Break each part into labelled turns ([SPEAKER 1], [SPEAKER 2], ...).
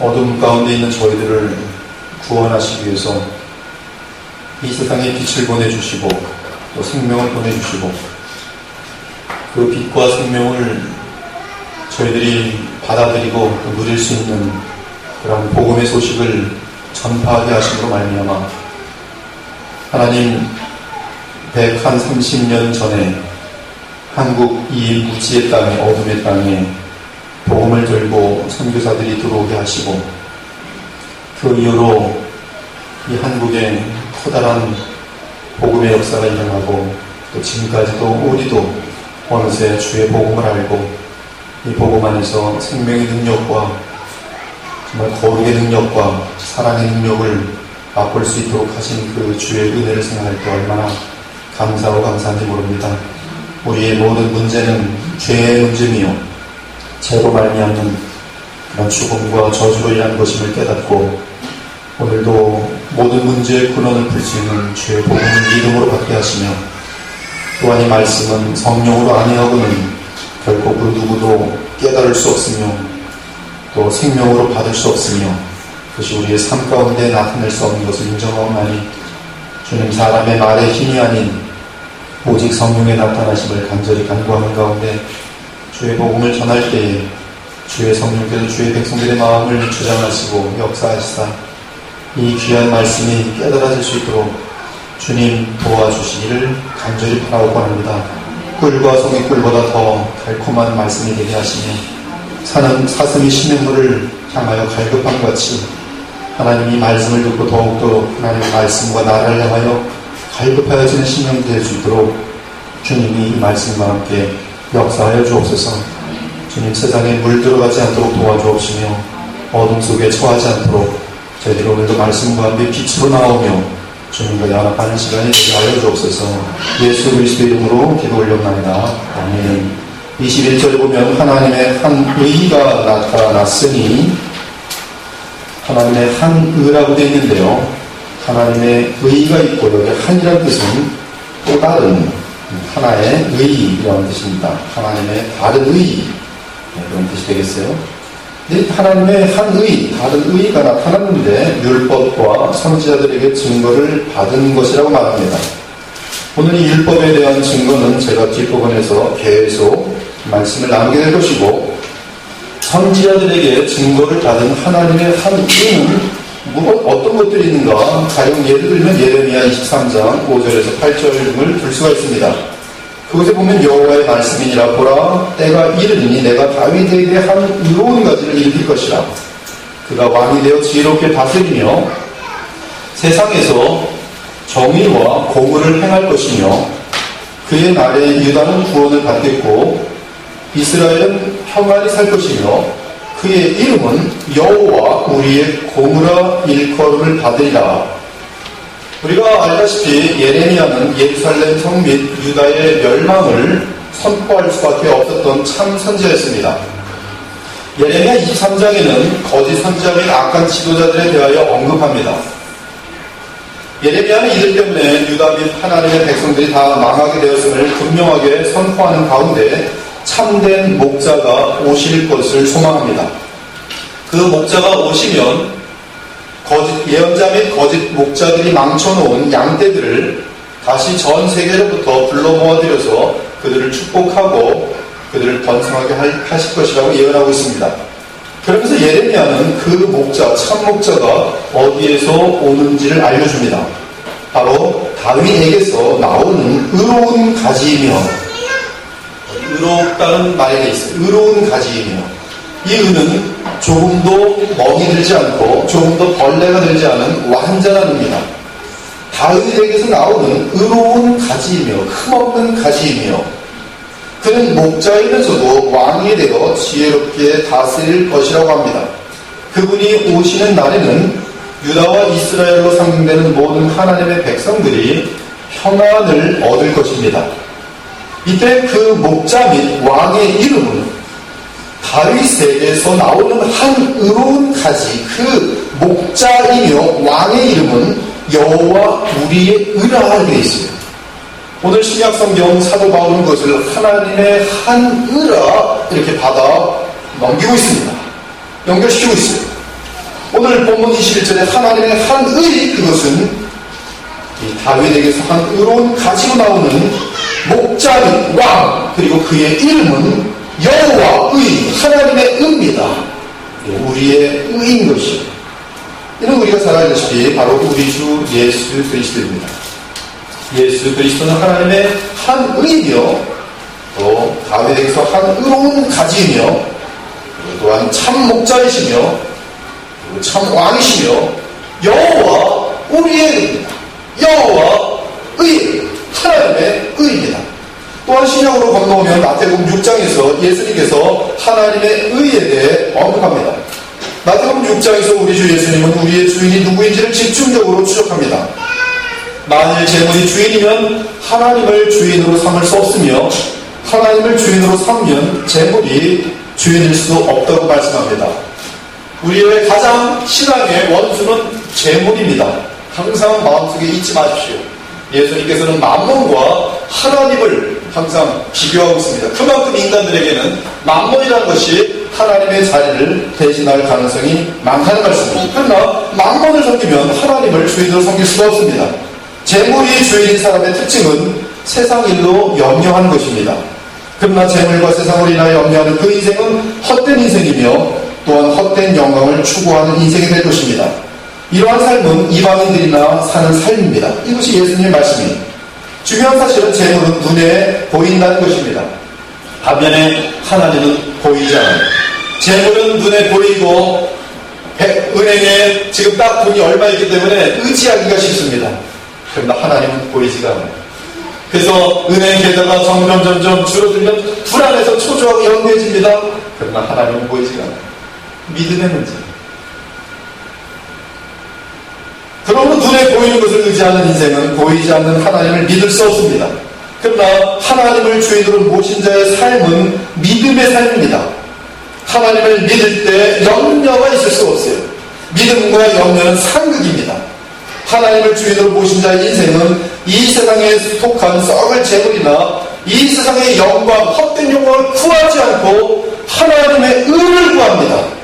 [SPEAKER 1] 어둠 가운데 있는 저희들을 구원하시기 위해서 이 세상에 빛을 보내주시고 또 생명을 보내주시고 그 빛과 생명을 저희들이 받아들이고 또 누릴 수 있는 그런 복음의 소식을 전파하게 하심으로 말미암아 하나님 130년 전에 한국 이 무지의 땅에 어둠의 땅에 복음을 들고 선교사들이 들어오게 하시고 그 이후로 이 한국에 커다란 복음의 역사가 일어나고 또 지금까지도 우리도 어느새 주의 복음을 알고 이 복음 안에서 생명의 능력과 정말 거룩의 능력과 사랑의 능력을 맛볼 수 있도록 하신 그 주의 은혜를 생각할 때 얼마나 감사하고 감사한지 모릅니다. 우리의 모든 문제는 죄의 문제이며 죄로 말미암는 그런 죽음과 저주로 인한 것임을 깨닫고 오늘도 모든 문제의 근원을 풀 수 있는 주의 복음을 믿음으로 받게 하시며 또한 이 말씀은 성령으로 안해하고는 결코 그 누구도 깨달을 수 없으며 또 생명으로 받을 수 없으며 그것이 우리의 삶 가운데 나타낼 수 없는 것을 인정하오나니 주님 사람의 말의 힘이 아닌 오직 성령의 나타나심을 간절히 간구하는 가운데 주의 복음을 전할 때에 주의 성령께서 주의 백성들의 마음을 주장하시고 역사하시사 이 귀한 말씀이 깨달아질 수 있도록 주님 도와주시기를 간절히 바라고 합니다. 꿀과 송이 꿀보다 더 달콤한 말씀이 되게 하시며 사슴이 심해물을 향하여 갈급함 같이 하나님이 말씀을 듣고 더욱더 하나님의 말씀과 나를 향하여 갈급하여지는 심령이 될 수 있도록 주님이 이 말씀과 함께 역사하여 주옵소서. 주님 세상에 물들어가지 않도록 도와주옵시며 어둠 속에 처하지 않도록 저희들이 오늘도 말씀과 함께 빛으로 나오며 주님과 연합하는 시간이 되게 하여 주옵소서. 예수 그리스도 이름으로 기도 올려옵나이다. 아멘. 21절에 보면 하나님의 한 의가 나타났으니 하나님의 한 의라고 되어 있는데요. 하나님의 의가 있고 여기 한이라는 뜻은 또 다른 하나의 의라는 뜻입니다. 하나님의 다른 의 그런 뜻이 되겠어요. 하나님의 한 의, 다른 의가 나타났는데 율법과 선지자들에게 증거를 받은 것이라고 말합니다. 오늘 이 율법에 대한 증거는 제가 뒷부분에서 계속 말씀을 나누게 될 것이고 선지자들에게 증거를 받은 하나님의 한 의는 어떤 것들이 있는가? 가령 예를 들면 예레미야 23장 5절에서 8절 등을 들 수가 있습니다. 그곳에 보면 여호와의 말씀이니라 보라 때가 이르니 내가 다윗에게 한 의로운 가지를 일으킬 것이라. 그가 왕이 되어 지혜롭게 다스리며 세상에서 정의와 공의를 행할 것이며 그의 날에 유다는 구원을 받겠고 이스라엘은 평안히 살 것이며 그의 이름은 여호와 우리의 공의라 일컬음을 받으리라. 우리가 알다시피 예레미야는 예루살렘 성 및 유다의 멸망을 선포할 수밖에 없었던 참 선지자였습니다. 예레미야 23장에는 거짓 선지자 및 악한 지도자들에 대하여 언급합니다. 예레미야는 이들 때문에 유다 및 하나님의 백성들이 다 망하게 되었음을 분명하게 선포하는 가운데 참된 목자가 오실 것을 소망합니다. 그 목자가 오시면 거짓 예언자 및 거짓 목자들이 망쳐놓은 양떼들을 다시 전 세계로부터 불러 모아들여서 그들을 축복하고 그들을 번성하게 하실 것이라고 예언하고 있습니다. 그러면서 예레미야는 그 목자, 참 목자가 어디에서 오는지를 알려줍니다. 바로 다윗에게서 나오는 의로운 가지이며, 의롭다는 말이 되어 있어요. 의로운 가지이며, 이 의는 조금도 멍이 들지 않고 조금도 벌레가 들지 않은 완전한 의입니다. 다윗에게서 나오는 의로운 가지이며 흠없는 가지이며 그는 목자이면서도 왕이 되어 지혜롭게 다스릴 것이라고 합니다. 그분이 오시는 날에는 유다와 이스라엘로 상징되는 모든 하나님의 백성들이 평안을 얻을 것입니다. 이때 그 목자 및 왕의 이름은 다윗에게서 나오는 한 의로운 가지, 그 목자이며 왕의 이름은 여호와 우리의 의라 되어 있어요. 오늘 신약성경 사도 바울은 그것을 하나님의 한 의라 이렇게 받아 넘기고 있습니다. 연결시키고 있어요. 오늘 본문 21절에 하나님의 한 의, 그것은 이 다윗에게서 한 의로운 가지로 나오는 목자인 왕, 그리고 그의 이름은 여호와의, 하나님의 의입니다. 우리의 의인 것이요. 이는 우리가 잘 알다시피 바로 우리 주 예수 그리스도입니다. 예수 그리스도는 하나님의 한 의이며 또 다윗에게서 한 의로운 가지이며 또한 참 목자이시며 참 왕이시며 여호와 우리의 의입니다. 여호와의, 하나님의 의입니다. 또한 신약으로 건너오면 마태복음 6장에서 예수님께서 하나님의 의에 대해 언급합니다. 마태복음 6장에서 우리 주 예수님은 우리의 주인이 누구인지를 집중적으로 추적합니다. 만일 재물이 주인이면 하나님을 주인으로 삼을 수 없으며 하나님을 주인으로 삼으면 재물이 주인일 수도 없다고 말씀합니다. 우리의 가장 신앙의 원수는 재물입니다. 항상 마음속에 잊지 마십시오. 예수님께서는 만몬과 하나님을 항상 비교하고 있습니다. 그만큼 인간들에게는 만몬이라는 것이 하나님의 자리를 대신할 가능성이 많다는 말씀입니다. 그러나 만몬을 섬기면 하나님을 주인으로 섬길 수가 없습니다. 재물이 주인인 사람의 특징은 세상 일로 염려하는 것입니다. 그러나 재물과 세상으로 인하여 염려하는 그 인생은 헛된 인생이며 또한 헛된 영광을 추구하는 인생이 될 것입니다. 이러한 삶은 이방인들이나 사는 삶입니다. 이것이 예수님의 말씀입니다. 중요한 사실은 재물은 눈에 보인다는 것입니다. 반면에 하나님은 보이지 않아요. 재물은 눈에 보이고 은행에 지금 딱 돈이 얼마 있기 때문에 의지하기가 쉽습니다. 그러나 하나님은 보이지가 않아요. 그래서 은행 계좌가 점점 줄어들면 불안해서 초조하고 연매해집니다. 그러나 하나님은 보이지가 않아요. 믿음의 문제. 그러므로 눈에 보이는 것을 의지하는 인생은 보이지 않는 하나님을 믿을 수 없습니다. 그러나 하나님을 주인으로 모신 자의 삶은 믿음의 삶입니다. 하나님을 믿을 때 염려가 있을 수 없어요. 믿음과 염려는 상극입니다. 하나님을 주인으로 모신 자의 인생은 이 세상에 속한 썩을 재물이나 이 세상의 영광, 헛된 영광을 구하지 않고 하나님의 의를 구합니다.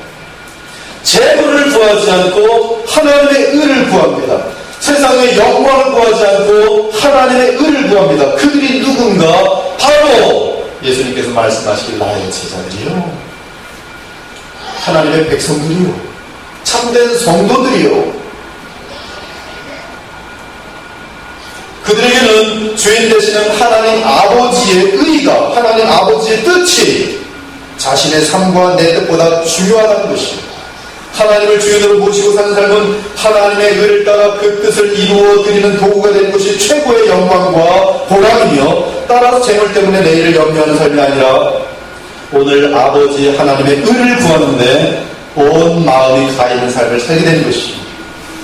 [SPEAKER 1] 재물을 구하지 않고 하나님의 의를 구합니다. 세상의 영광을 구하지 않고 하나님의 의를 구합니다. 그들이 누군가? 바로 예수님께서 말씀하시길 나의 제자들이요, 하나님의 백성들이요, 참된 성도들이요. 그들에게는 주인 되시는 하나님 아버지의 의가, 하나님 아버지의 뜻이 자신의 삶과 내 뜻보다 중요하다는 것입니다. 하나님을 주인으로 모시고 사는 삶은 하나님의 의를 따라 그 뜻을 이루어 드리는 도구가 되는 것이 최고의 영광과 보람이며, 따라서 재물 때문에 내일을 염려하는 삶이 아니라 오늘 아버지 하나님의 의를 구하는데 온 마음이 가 있는 삶을 살게 되는 것입니다.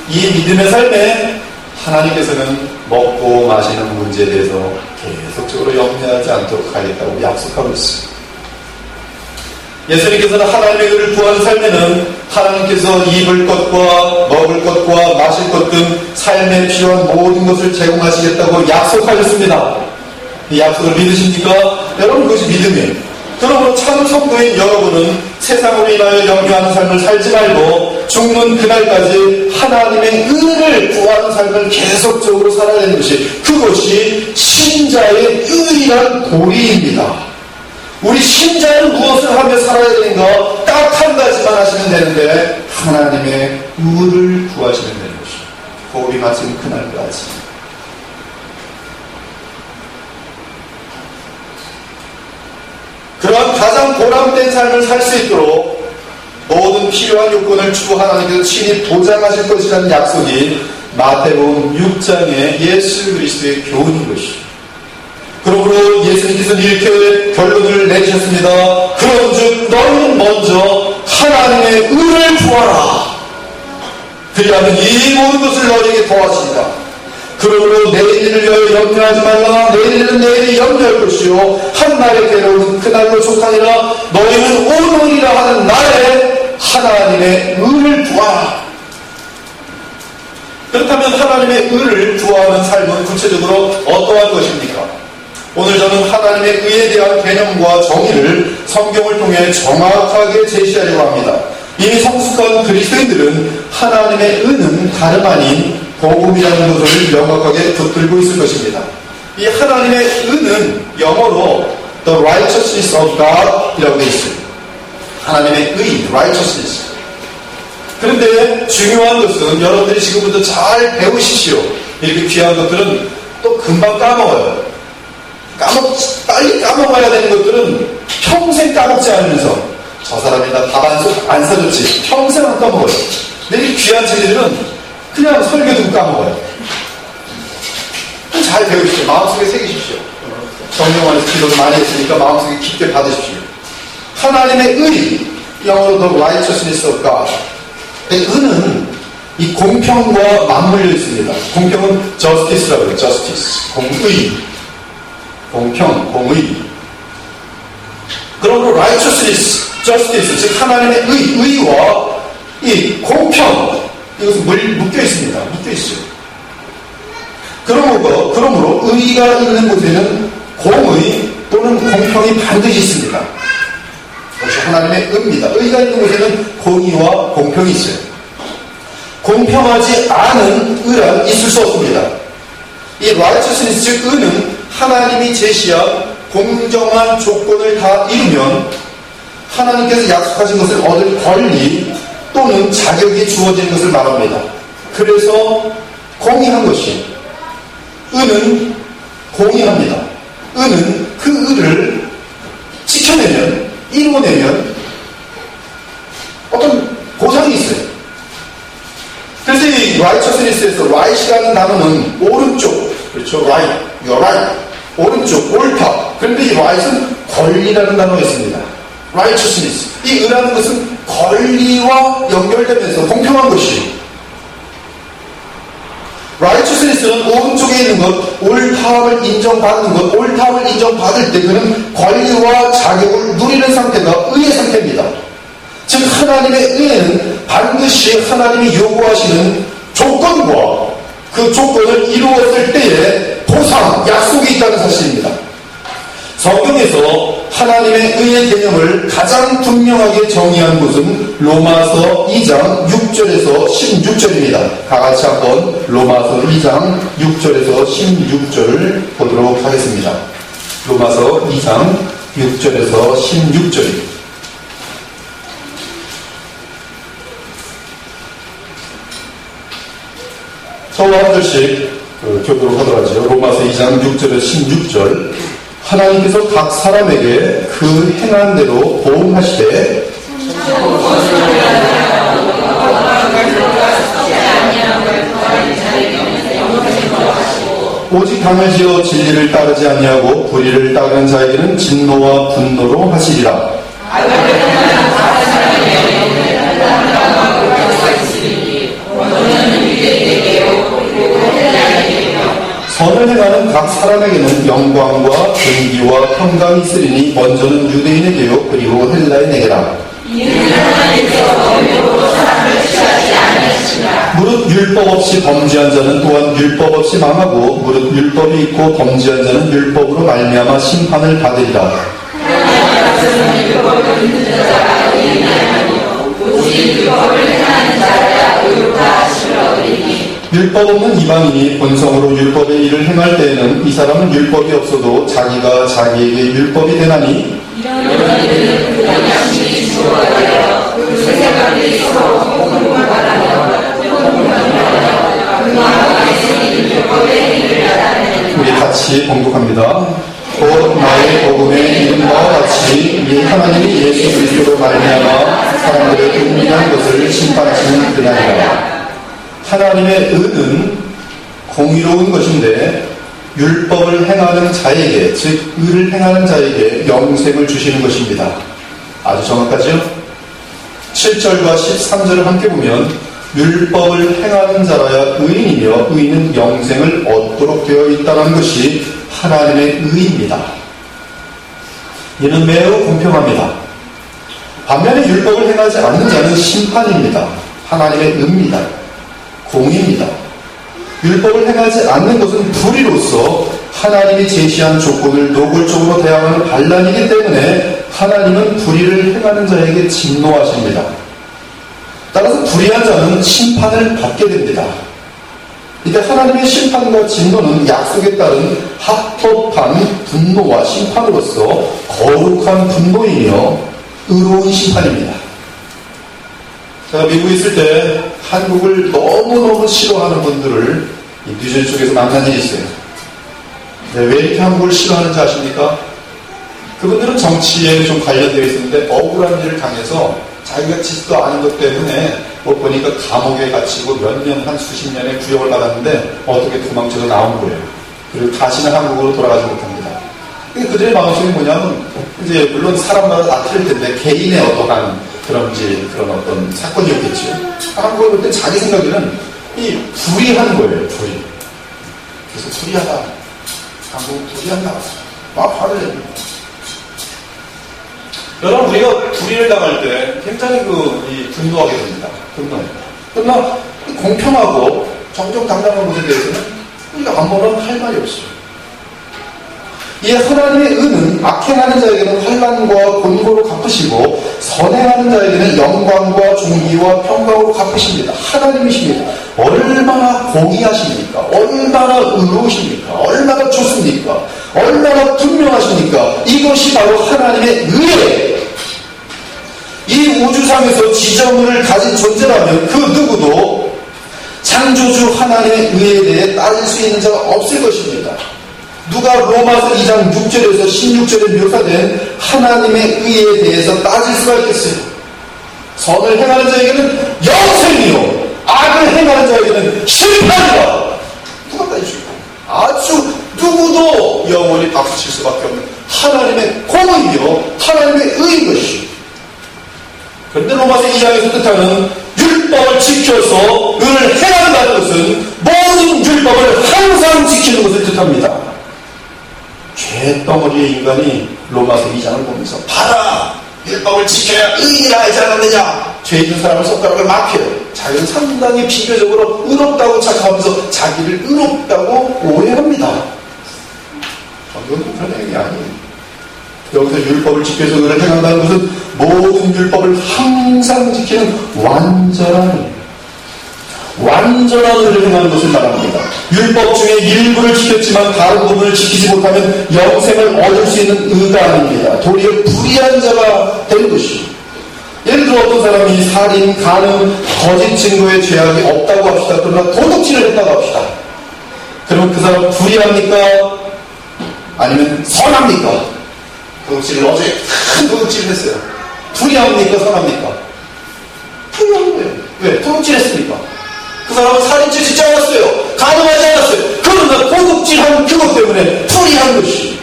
[SPEAKER 1] 이 믿음의 삶에 하나님께서는 먹고 마시는 문제에 대해서 계속적으로 염려하지 않도록 하겠다고 약속하고 있습니다. 예수님께서는 하나님의 의를 구하는 삶에는 하나님께서 입을 것과 먹을 것과 마실 것 등 삶에 필요한 모든 것을 제공하시겠다고 약속하셨습니다. 이 약속을 믿으십니까? 여러분, 그것이 믿음이에요. 그러므로 참 성도인 여러분은 세상으로 인하여 염려하는 삶을 살지 말고 죽는 그날까지 하나님의 의를 구하는 삶을 계속적으로 살아야 되는 것이, 그것이 신자의 유일한 도리입니다. 우리 신자는 무엇을 하며 살아야 되는가? 딱 한 가지만 하시면 되는데 하나님의 의를 구하시면 되는 것입니다. 복이 마친 그날까지. 그러한 가장 보람된 삶을 살 수 있도록 모든 필요한 요건을 주 하나님께서 친히 보장하실 것이라는 약속이 마태복음 6장의 예수 그리스도의 교훈인 것입니다. 그러므로 예수님께서는 이렇게 결론을 내리셨습니다. 그런즉 너희는 먼저 하나님의 의를 구하라. 그리하면 이 모든 것을 너희에게 더하시리라. 그러므로 내일을 위하여 염려하지 말라. 내일은 내일이 염려할 것이요 한날의 괴로움은 그날로 족하니라. 너희는 오늘이라 하는 날에 하나님의 의를 구하라. 그렇다면 하나님의 의를 구하는 삶은 구체적으로 어떠한 것입니까? 오늘 저는 하나님의 의에 대한 개념과 정의를 성경을 통해 정확하게 제시하려고 합니다. 이미 성숙한 그리스도인 그리스도인들은 하나님의 은은 다름 아닌 복음이라는 것을 명확하게 붙들고 있을 것입니다. 이 하나님의 은은 영어로 The righteousness of God 이라고 되어 있어요. 하나님의 의, righteousness. 그런데 중요한 것은 여러분들이 지금부터 잘 배우십시오. 이렇게 귀한 것들은 또 금방 까먹어요. 빨리 까먹어야 되는 것들은 평생 까먹지 않으면서 저 사람이 나 밥 안 사줬지. 평생 안 까먹어요. 근데 이 귀한 진리들은 그냥 설교 듣고 까먹어요. 잘 배우십시오. 마음속에 새기십시오. 성령 안에서 기도를 많이 했으니까 마음속에 깊게 받으십시오. 하나님의 의, 영어로 The righteousness of God. 의는 이 공평과 맞물려 있습니다. 공평은 justice라고 해요. justice. 공의. 공평, 공의. 그러므로 righteousness, justice, 즉 하나님의 의와 이 공평, 이것은 묶여 있습니다. 묶여 있어요. 그러므로 의가 있는 곳에는 공의 또는 공평이 반드시 있습니다. 역시 하나님의 의입니다. 의가 있는 곳에는 공의와 공평이 있어요. 공평하지 않은 의란 있을 수 없습니다. 이 righteousness, 즉 의는 하나님이 제시한 공정한 조건을 다 이루면 하나님께서 약속하신 것을 얻을 권리 또는 자격이 주어지는 것을 말합니다. 그래서 공의한 것이, 의는 공의합니다. 의는 그 의를 지켜내면, 이루어내면 어떤 보상이 있어요. 그래서 이 righteousness에서 right이라는 단어는 오른쪽, 그렇죠? right, you're right. 오른쪽, 옳다. 그런데 이 right은 권리라는 단어가 있습니다. righteousness. 이 의라는 것은 권리와 연결되면서 공평한 것이. righteousness는 오른쪽에 있는 것, 옳다함을 인정받는 것, 옳다함을 인정받을 때 그는 권리와 자격을 누리는 상태가 의의 상태입니다. 즉 하나님의 의에는 반드시 하나님이 요구하시는 조건과 그 조건을 이루었을 때에 보상, 약속이 있다는 사실입니다. 성경에서 하나님의 의의 개념을 가장 분명하게 정의한 곳은 로마서 2장 6절에서 16절입니다. 다 같이 한번 로마서 2장 6절에서 16절을 보도록 하겠습니다. 로마서 2장 6절에서 16절입니다. 서로 한 절씩 교도록 하도록 하죠. 로마서 2장 6절에서 16절. 하나님께서 각 사람에게 그 행한 대로 보응하시되 오직 당을 지어 진리를 따르지 아니하고 불의를 따르는 자에게는 진노와 분노로 하시리라. 선을 행하는 각 사람에게는 영광과 존귀와 평강이 있으리니 먼저는 유대인에게요 그리고 헬라인에게라. 무릇 율법 없이 범죄한 자는 또한 율법 없이 망하고 무릇 율법이 있고 범죄한 자는 율법으로 말미암아 심판을 받으리라. 율법 없는 이방인이 본성으로 율법의 일을 행할 때에는 이 사람은 율법이 없어도 자기가 자기에게 율법이 되나니 우리 같이 봉독합니다. 곧 나의 복음의 이름과 같이 이 하나님이 예수 그리스도로 말미암아 사람들의 은밀한 것을 심판하시는 그날이라. 하나님의 의는 공의로운 것인데 율법을 행하는 자에게, 즉 의를 행하는 자에게 영생을 주시는 것입니다. 아주 정확하죠? 7절과 13절을 함께 보면 율법을 행하는 자라야 의인이며 의인은 영생을 얻도록 되어 있다는 것이 하나님의 의입니다. 이는 매우 공평합니다. 반면에 율법을 행하지 않는 자는 심판입니다. 하나님의 의입니다. 공의입니다. 율법을 행하지 않는 것은 불의로서 하나님이 제시한 조건을 노골적으로 대항하는 반란이기 때문에 하나님은 불의를 행하는 자에게 진노하십니다. 따라서 불의한 자는 심판을 받게 됩니다. 이때 하나님의 심판과 진노는 약속에 따른 합법한 분노와 심판으로서 거룩한 분노이며 의로운 심판입니다. 제가 미국에 있을 때 한국을 너무너무 싫어하는 분들을 뉴저지 쪽에서 만난 일이 있어요. 왜 이렇게 한국을 싫어하는지 아십니까? 그분들은 정치에 좀 관련되어 있었는데 억울한 일을 당해서 자기가 짓도 않은 것 때문에 보니까 감옥에 갇히고 몇 년, 한 수십 년의 구형을 받았는데 어떻게 도망쳐서 나온 거예요. 그리고 다시는 한국으로 돌아가지 못합니다. 그들의 마음속이 뭐냐면 이제 물론 사람마다 다 틀릴 텐데 개인의 어떠한 그런 어떤 사건이었겠죠. 한국을 볼 때 자기 생각에는 이 불의한 거예요. 그래서 불의하다. 한국 불의한다. 막 화를 냅니다. 여러분, 우리가 불의를 당할 때 굉장히 분노하게 됩니다. 분노해요. 그러나 공평하고 정정당당한 것에 대해서는 우리가 아무런 할 말이 없어요. 이 하나님의 의는 악행하는 자에게는 환난과 곤고로 갚으시고 선행하는 자에게는 영광과 존귀와 평강으로 갚으십니다. 하나님이십니다. 얼마나 공의하십니까? 얼마나 의로우십니까? 얼마나 좋습니까? 얼마나 분명하십니까? 이것이 바로 하나님의 의예요. 이 우주상에서 지정을 가진 존재라면 그 누구도 창조주 하나님의 의에 대해 따질 수 있는 자가 없을 것입니다. 누가 로마서 2장 6절에서 16절에 묘사된 하나님의 의에 대해서 따질 수가 있겠어요? 선을 행하는 자에게는 영생이요, 악을 행하는 자에게는 심판이다. 누가 따지죠? 아주 누구도 영원히 박수칠 수밖에 없는 하나님의 공의요, 하나님의 의인 것이죠. 그런데 로마서 2장에서 뜻하는 율법을 지켜서 의를 행한다는 것은 모든 율법을 항상 지키는 것을 뜻합니다. 죄덩어리의 인간이 로마서 2장을 보면서 봐라! 율법을 지켜야 의인이라 하지 않았느냐? 죄 있는 사람을 손가락을 막혀요. 자기는 상당히 비교적으로 의롭다고 착각하면서 자기를 의롭다고 오해합니다. 이건 그런 얘기 아니에요. 여기서 율법을 지켜서 의를 행한다는 것은 모든 율법을 항상 지키는 완전한 의를 행하는 것을 말합니다. 율법 중에 일부를 지켰지만 다른 부분을 지키지 못하면 영생을 얻을 수 있는 의가 아닙니다. 도리어 불의한 자가 되는 것이죠. 예를 들어 어떤 사람이 살인, 간음, 거짓 증거의 죄악이 없다고 합시다. 그러나 도둑질을 했다고 합시다. 그러면 그 사람 불의합니까? 아니면 선합니까? 도둑질을 어제 큰 도둑질을 했어요. 불의합니까? 선합니까? 불의한 거예요. 왜? 도둑질했습니까? 그 사람은 살인죄 짓지 않았어요. 간음하지 않았어요. 그러나 도둑질한 그것 때문에 불의한 것이.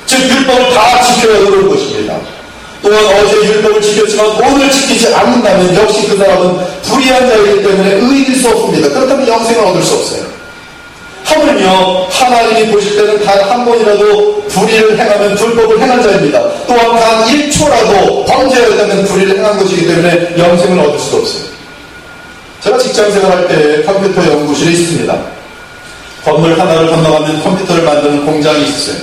[SPEAKER 1] 즉 율법을 다 지켜야 그런 것입니다. 또한 어제 율법을 지켰지만 오늘 지키지 않는다면 역시 그 사람은 불의한 자이기 때문에 의인일 수 없습니다. 그렇다면 영생을 얻을 수 없어요. 하물며 하나님이 보실 때는 단 한 번이라도 불의를 행하면 불법을 행한 자입니다. 또한 단 1초라도 범죄하였다면 불의를 행한 것이기 때문에 영생을 얻을 수도 없어요. 제가 직장생활할 때 컴퓨터 연구실에 있습니다. 건물 하나를 건너가면 컴퓨터를 만드는 공장이 있었어요.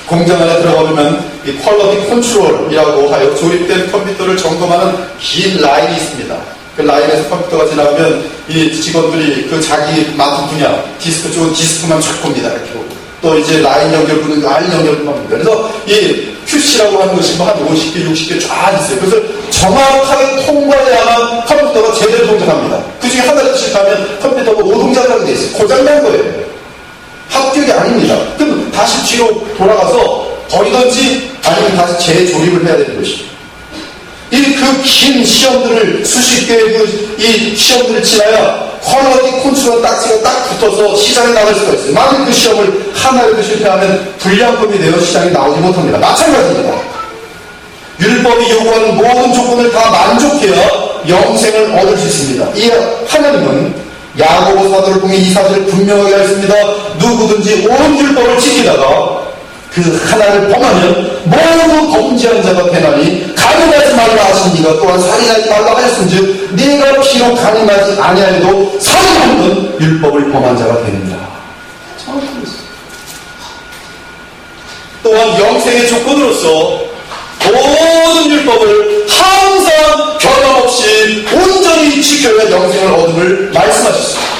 [SPEAKER 1] 공장 안에 들어가보면 이 퀄리티 컨트롤이라고 하여 조립된 컴퓨터를 점검하는 긴 라인이 있습니다. 그 라인에서 컴퓨터가 지나가면 이 직원들이 그 자기 맡은 분야, 디스크 쪽은 디스크만 쫙 봅니다. 이렇게 보고. 또 이제 라인 연결부는 라인 연결부만 봅니다. 그래서 이 QC라고 하는 것이 뭐 한 50개, 60개 쫙 있어요. 그래서 정확하게 통과해야만 컴퓨터가 제대로 동작합니다. 그 중에 하나라도 실패하면 컴퓨터가 오동작하게 돼 있어요. 고장난 거예요. 합격이 아닙니다. 그럼 다시 뒤로 돌아가서 버리든지 아니면 다시 재조립을 해야 되는 것이죠. 이 그 긴 시험들을 수십 개의 이 시험들을 지나야 퀄리티 컨트롤 딱지가 딱 붙어서 시장에 나갈 수가 있어요. 만약 그 시험을 하나라도 실패하면 불량품이 되어 시장에 나오지 못합니다. 마찬가지입니다. 율법이 요구하는 모든 조건을 다 만족해야 영생을 얻을 수 있습니다. 이 하나님은 야고보 사도를 통해 이 사실을 분명하게 하였습니다. 누구든지 온 율법을 지키다가 그 하나를 범하면 모두 범죄한 자가 되나니 간음하지 말라 하시니가 또한 살인하지 말라 하였은즉 네가 비록 간음하지 아니하여도 살인하면 율법을 범한 자가 되느니라. 또한 영생의 조건으로서 모든 율법을 항상 변함없이 온전히 지켜야 영생을 얻음을 말씀하셨습니다.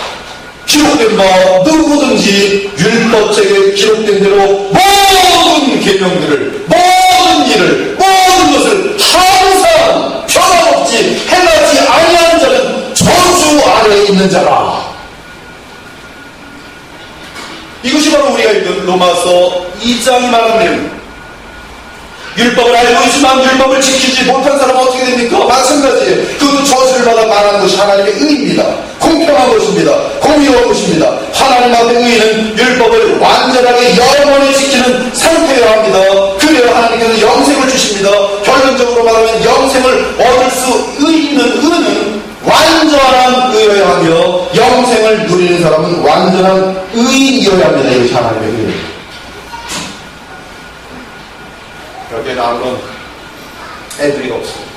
[SPEAKER 1] 기록된 바 누구든지 율법책에 기록된 대로 모든 계명들을, 모든 일을, 모든 것을 항상 변함없이 행하지 아니하는 자는 저주 아래에 있는 자라. 이것이 바로 우리가 읽은 로마서 2장이 말하는 내용입니다. 율법을 알고 있지만 율법을 지키지 못한 사람은 어떻게 됩니까? 마찬가지예요. 그것도 저주를 받아 말하는 것이 하나님의 의입니다. 공평한 것입니다. 공의로운 것입니다. 하나님 앞에 의는 율법을 완전하게 영원히 지키는 상태여야 합니다. 그래야 하나님께서 영생을 주십니다. 결론적으로 말하면 영생을 얻을 수 있는 의는 완전한 의여야 하며 영생을 누리는 사람은 완전한 의인이어야 합니다. 이것이 하나님의 의입니다. 여기에 아무런 애들이가 없습니다.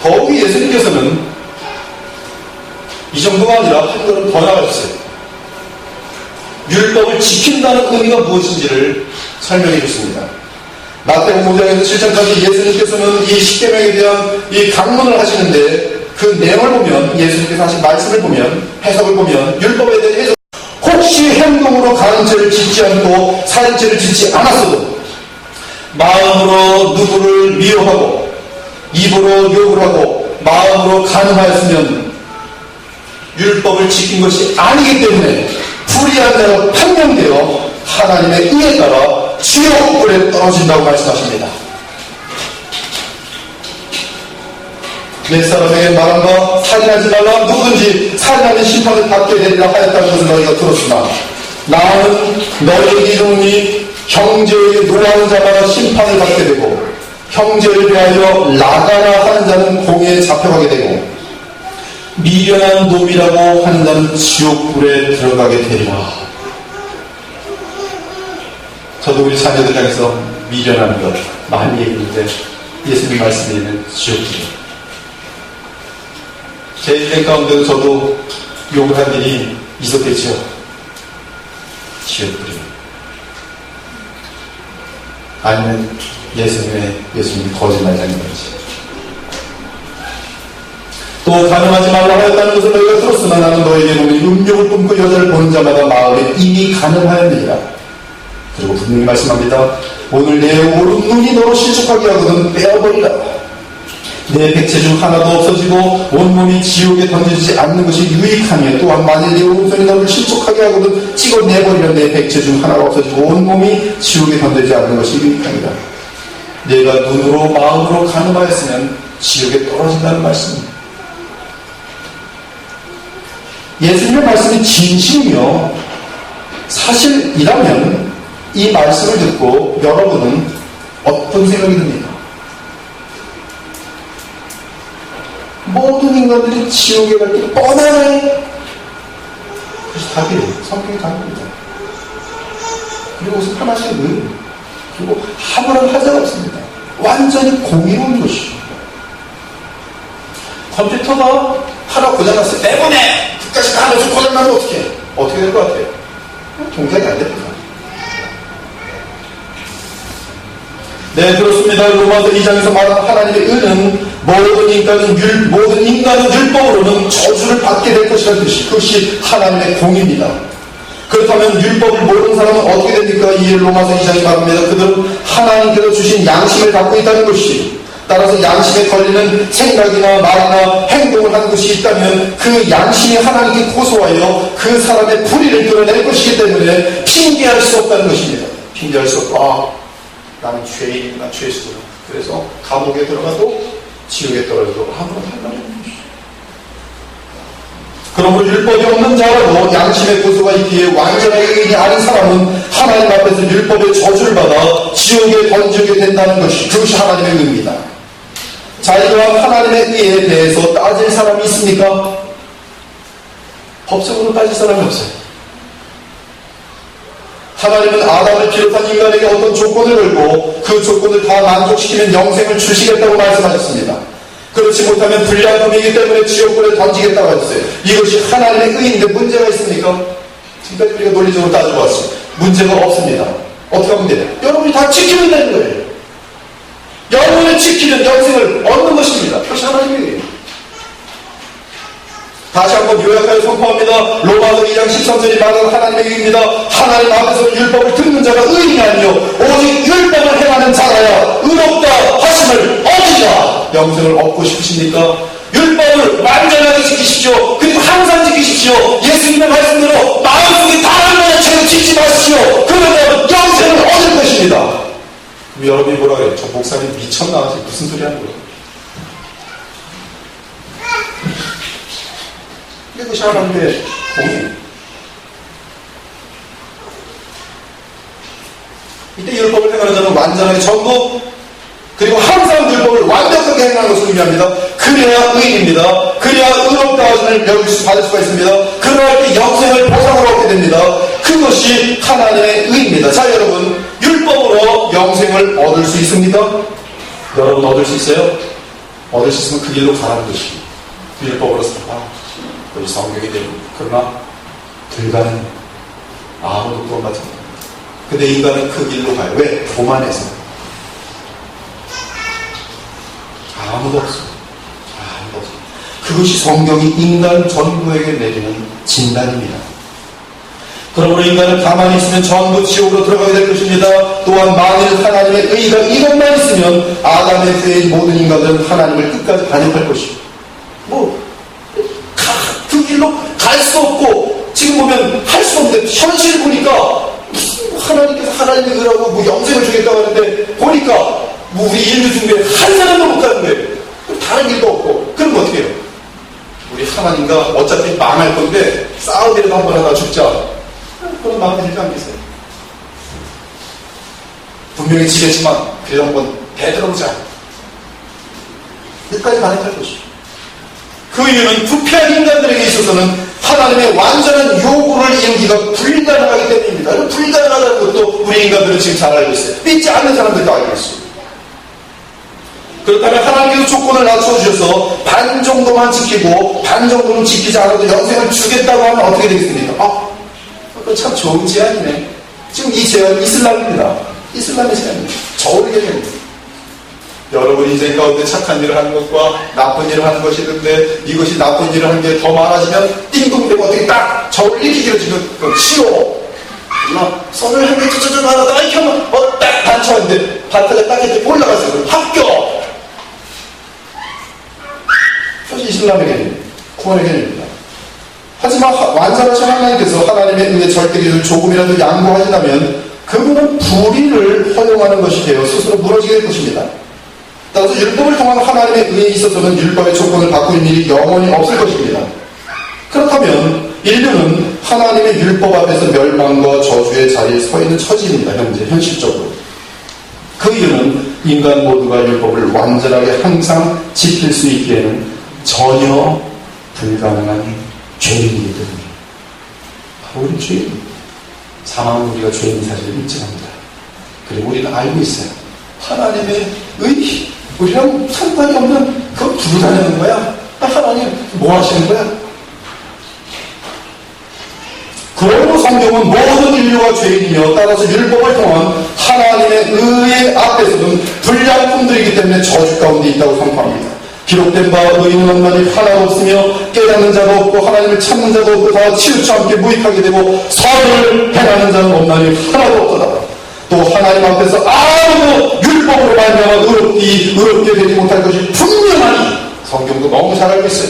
[SPEAKER 1] 더욱이 예수님께서는 이 정도가 아니라 한 걸음 더 나가셨어요. 율법을 지킨다는 의미가 무엇인지를 설명해 줬습니다. 마태복음 5장에서 7장까지 예수님께서는 이 십계명에 대한 이 강론을 하시는데 그 내용을 보면, 예수님께서 하신 말씀을 보면, 해석을 보면, 율법에 대한 해석, 혹시 행동으로 가는죄를 짓지 않고 살인죄를 짓지 않았어도 마음으로 누구를 미워하고 입으로 욕을 하고 마음으로 간음하였으면 율법을 지킨 것이 아니기 때문에 불의한 자로 판명되어 하나님의 의에 따라 지옥불에 떨어진다고 말씀하십니다. 내 사람에게 말한 바 살인하지 말라. 누구든지 살인하는 심판을 받게 되리라 하였다는 것을 너희가 들었으나 나는 너희에게 이르노니 형제에게 노하는 자마다 심판을 받게 되고 형제를 대하여 나가라 하는 자는 공에 잡혀가게 되고 미련한 놈이라고 하는 자는 지옥불에 들어가게 되리라. 저도 우리 자녀들 향해서 미련한 것 많이 얘기했는데 예수님 말씀드리는 지옥불. 제 인생 가운데도 저도 욕을 한 일이 있었겠죠. 지옥불이. 아니면 예수님이 거짓말장인 거지. 또 간음하지 말라 하였다는 것을 너희가 들었으나 나는 너에게 보니 음욕을 품고 여자를 보는 자마다 마음에 이미 간음하였느니라. 그리고 분명히 말씀합니다. 오늘 내 오른눈이 너로 실족하게 하거든 빼어버리라. 내 백체 중 하나도 없어지고 온몸이 지옥에 던져지지 않는 것이 유익하며 또한 만일 내 오른손이 너를 실족하게 하거든 찍어내버리면 내 백체 중 하나가 없어지고 온몸이 지옥에 던져지지 않는 것이 유익하니라. 내가 눈으로 마음으로 간음하였으면 지옥에 떨어진다는 말씀입니다. 예수님의 말씀이 진심이며 사실이라면 이 말씀을 듣고 여러분은 어떤 생각이 듭니까? 모든 인간들이 지옥에 갈 때 뻔하네. 그래서 답이에요. 성경이 답입니다. 그리고 무슨 하나씩은 그리고 아무런 하자가 없습니다. 완전히 공의로운 것이죠. 컴퓨터가 하나 고장났어요. 내보내! 끝까지 가면서 고장나면 어떻게 될 것 같아요? 동작이 안 됩니다. 네, 그렇습니다. 로마서 2장에서 말하는 하나님의 의는 모든 인간은 율법으로는 저주를 받게 될 것이라는 뜻이, 그것이 하나님의 공입니다. 그렇다면 율법을 모르는 사람은 어떻게 됩니까? 이 로마서 2장이 말합니다. 그들은 하나님께서 주신 양심을 갖고 있다는 것이, 따라서 양심에 걸리는 생각이나 말이나 행동을 한 것이 있다면 그 양심이 하나님께 고소하여 그 사람의 불의를 드러낼 것이기 때문에 핑계할 수 없다는 것입니다. 핑계할 수 없고, 나는 죄인이구나, 죄수구나. 그래서 감옥에 들어가도 지옥에 떨어져도 아무런 할 말이 없는 것이죠. 그러므로 율법이 없는 자라도 양심의 고소가 있기에 완전하게 의인이 아닌 사람은 하나님 앞에서 율법의 저주를 받아 지옥에 던지게 된다는 것이, 그것이 하나님의 의입니다. 자, 이러한 하나님의 의에 대해서 따질 사람이 있습니까? 법적으로 따질 사람이 없어요. 하나님은 아담을 비롯한 인간에게 어떤 조건을 걸고 그 조건을 다 만족시키면 영생을 주시겠다고 말씀하셨습니다. 그렇지 못하면 불량품이기 때문에 지옥불에 던지겠다고 하셨어요. 이것이 하나님의 의인데 문제가 있습니까? 지금까지 우리가 논리적으로 따져보았어요. 문제가 없습니다. 어떻게 하면 돼요? 여러분이 다 지키면 되는 거예요. 영혼을 지키는 영생을 얻는 것입니다. 그것이 하나님이에요. 다시 한번 요약하여 선포합니다. 로마서 2장 13절이 말하는 하나님의 의입니다. 하나님 앞에서 율법을 듣는 자가 의인이 아니요 오직 율법을 행하는 자라야 의롭다 하심을 얻으리라. 영생을 얻고 싶으십니까? 율법을 완전하게 지키십시오. 그리고 항상 지키십시오. 예수님의 말씀대로 마음속에 다른 죄를 짓지 마십시오. 그러면 영생을 얻을 것입니다. 그럼 여러분이 뭐라 그래요? 저 목사님 미쳤나? 무슨 소리 하는 거예요? 이것이 하나님의 공의예요. 이때 율법을 행하는 자는 완전하게 전부 그리고 항상 율법을 완벽하게 행하는 것을 의미합니다. 그래야 의인입니다. 그래야 의롭다 하심을 받을 수가 있습니다. 그러할 때 영생을 보상으로 얻게 됩니다. 그것이 하나님의 의입니다. 자, 여러분, 율법으로 영생을 얻을 수 있습니까? 여러분 얻을 수 있어요? 얻을 수 있으면 그 길로 가라는 것입니다. 율법으로 살아. 그것이 성경이 되고, 그러나 불가능해요. 아무도 구원받지 못합니다. 근데 인간은 그 길로 가요. 왜? 교만해서. 아무도 없어요. 아무도 없어요. 그것이 성경이 인간 전부에게 내리는 진단입니다. 그러므로 인간은 가만히 있으면 전부 지옥으로 들어가게 될 것입니다. 또한 만일 하나님의 의가 이것만 있으면 아담의 후예인 모든 인간들은 하나님을 끝까지 반역할 것입니다. 그 길로 갈 수 없고 지금 보면 할 수 없는데 현실 보니까 무슨 하나님께서 하나님의 의라고 영생을 주겠다고 하는데 보니까 우리 인류 중에 한 사람도 못 가는 거예요. 다른 길도 없고. 그럼 어떻게 해요? 우리 하나님과 어차피 망할 건데 싸우기라도 한번 하다 죽자. 그런 마음이 들지 않겠어요? 분명히 지겠지만 그래도 한번 대들어보자. 끝까지 반응할 것이죠. 그 이유는 부패한 인간들에게 있어서는 하나님의 완전한 요구를 이루기가 불가능하기 때문입니다. 불가능하다는 것도 우리 인간들은 지금 잘 알고 있어요. 믿지 않는 사람들도 알고 있어요. 그렇다면 하나님께서 조건을 낮춰주셔서 반 정도만 지키고 반 정도는 지키지 않아도 영생을 주겠다고 하면 어떻게 되겠습니까? 그거 참 좋은 제안이네. 지금 이 제안은 이슬람입니다. 이슬람의 제안입니다. 저울의 개념입니다. 여러분 인생 가운데 착한 일을 하는 것과 나쁜 일을 하는 것이 있는데 이것이 나쁜 일을 하는 게 더 많아지면 띵동대고 어떻게 딱 저울 이렇게 길어지면 그건 싫어. 손을 한 개 쩌쩌쩌 하다가 이렇게 하면 딱 단쳐왔는데 반타가 딱 이렇게 올라갔어요. 그럼 합격! 그것이 이슬람의 개념입니다. 구원의 개념입니다. 하지만 완전하신 하나님께서 하나님의 의에 절대기를 조금이라도 양보하신다면 그분은 불의를 허용하는 것이 되어 스스로 무너지게 될 것입니다. 따라서 율법을 통한 하나님의 의에 있어서는 율법의 조건을 바꾸는 일이 영원히 없을 것입니다. 그렇다면 인류는 하나님의 율법 앞에서 멸망과 저주의 자리에 서 있는 처지입니다. 현실적으로. 그 이유는 인간 모두가 율법을 완전하게 항상 지킬 수 있기에는 전혀 불가능한 죄인이기 때문에. 우리는 죄인입니다. 사망은 우리가 죄인 사실을 인정합니다. 그리고 우리는 알고 있어요. 하나님의 의, 우리랑 상관이 없는 그거 부르다는 거야. 하나님 뭐 하시는 거야? 그러므로 성경은 모든 인류가 죄인이며 따라서 율법을 통한 하나님의 의의 앞에서는 불량품들이기 때문에 저주 가운데 있다고 선포합니다. 기록된 바 의인은 없나니 하나도 없으며 깨닫는 자도 없고 하나님을 찾는 자도 없고 다 치우쳐 함께 무익하게 되고 선을 행하는 자는 없나니 하나도 없도다. 또 하나님 앞에서 아무도 율법으로 말미암아 의롭게 되지 못할 것이 분명하니 성경도 너무 잘 알고 있어요.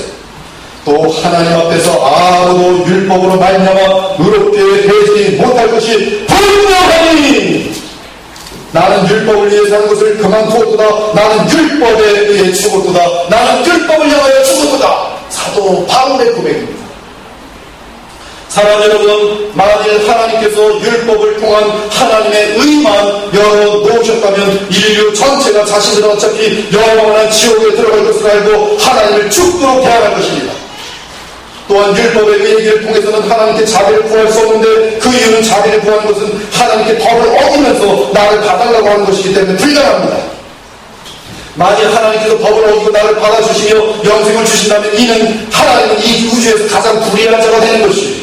[SPEAKER 1] 또 하나님 앞에서 아무도 율법으로 말미암아 의롭게 되지 못할 것이 분명하니 나는 율법을 위해 사는 것을 그만두었도다. 나는 율법에 의해 죽었도다. 나는 율법을 향하여 죽었도다. 사도 바울의 고백입니다. 사랑하는 여러분, 만일 하나님께서 율법을 통한 하나님의 의만 열어놓으셨다면 인류 전체가 자신들은 어차피 영원한 지옥에 들어갈 것을 알고 하나님을 죽도록 대항할 것입니다. 또한 율법의 의의 길을 통해서는 하나님께 자비를 구할 수 없는데 그 이유는 자비를 구하는 것은 하나님께 법을 어기면서 나를 봐달라고 하는 것이기 때문에 불가능합니다. 만일 하나님께서 법을 어기고 나를 받아주시며 영생을 주신다면 이는 하나님은 이 우주에서 가장 불의한 자가 되는 것이에요.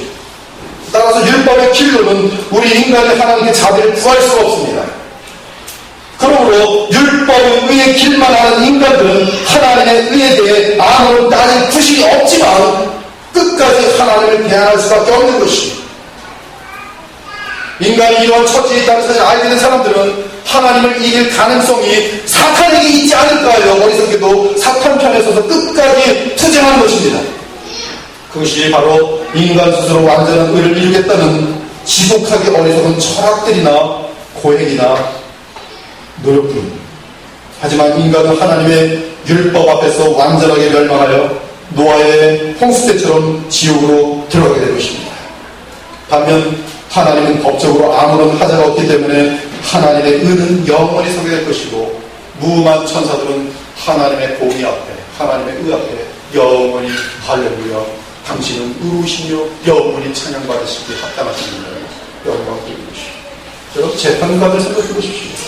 [SPEAKER 1] 따라서 율법의 길로는 우리 인간이 하나님께 자비를 구할 수가 없습니다. 그러므로 율법의 의의 길만 하는 인간들은 하나님의 의에 대해 아무런 따질 구실이 없지만 끝까지 하나님을 대항할 수밖에 없는 것입니다. 인간이 이런 처지에 있다는 사실을 알게 된 사람들은 하나님을 이길 가능성이 사탄에게 있지 않을까요? 어리석게도 사탄 편에 서서 끝까지 투쟁하는 것입니다. 그것이 바로 인간 스스로 완전한 의를 이루겠다는 지독하게 어리석은 철학들이나 고행이나 노력뿐입니다. 하지만 인간은 하나님의 율법 앞에서 완전하게 멸망하여 노아의 홍수 때처럼 지옥으로 들어가게 될 것입니다. 반면 하나님은 법적으로 아무런 하자가 없기 때문에 하나님의 의는 영원히 서게 될 것이고 무음한 천사들은 하나님의 공의 앞에 하나님의 의 앞에 영원히 할렐루야 당신은 의로우시며 영원히 찬양받으시기에 합당하십니다. 영광 드리는 것이죠. 여러분 재판관을 생각해 보십시오.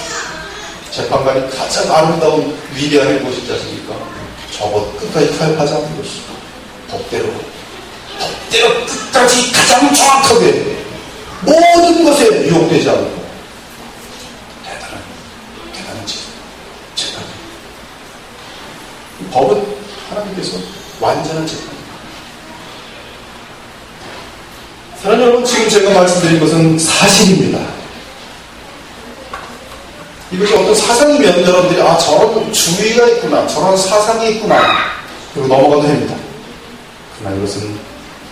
[SPEAKER 1] 재판관이 가장 아름다운 위대한 것이 있지 않습니까? 저것 끝까지 타협하지 않는 것이죠. 법대로 끝까지 가장 정확하게 모든 것에 유혹되지 않고 대단한 재판. 법은 하나님께서 완전한 재판입니다. 사랑하는 여러분, 지금 제가 말씀드린 것은 사실입니다. 이것이 어떤 사상이면 여러분들이 저런 주의가 있구나, 저런 사상이 있구나, 그리고 넘어가도 됩니다. 그러나 이것은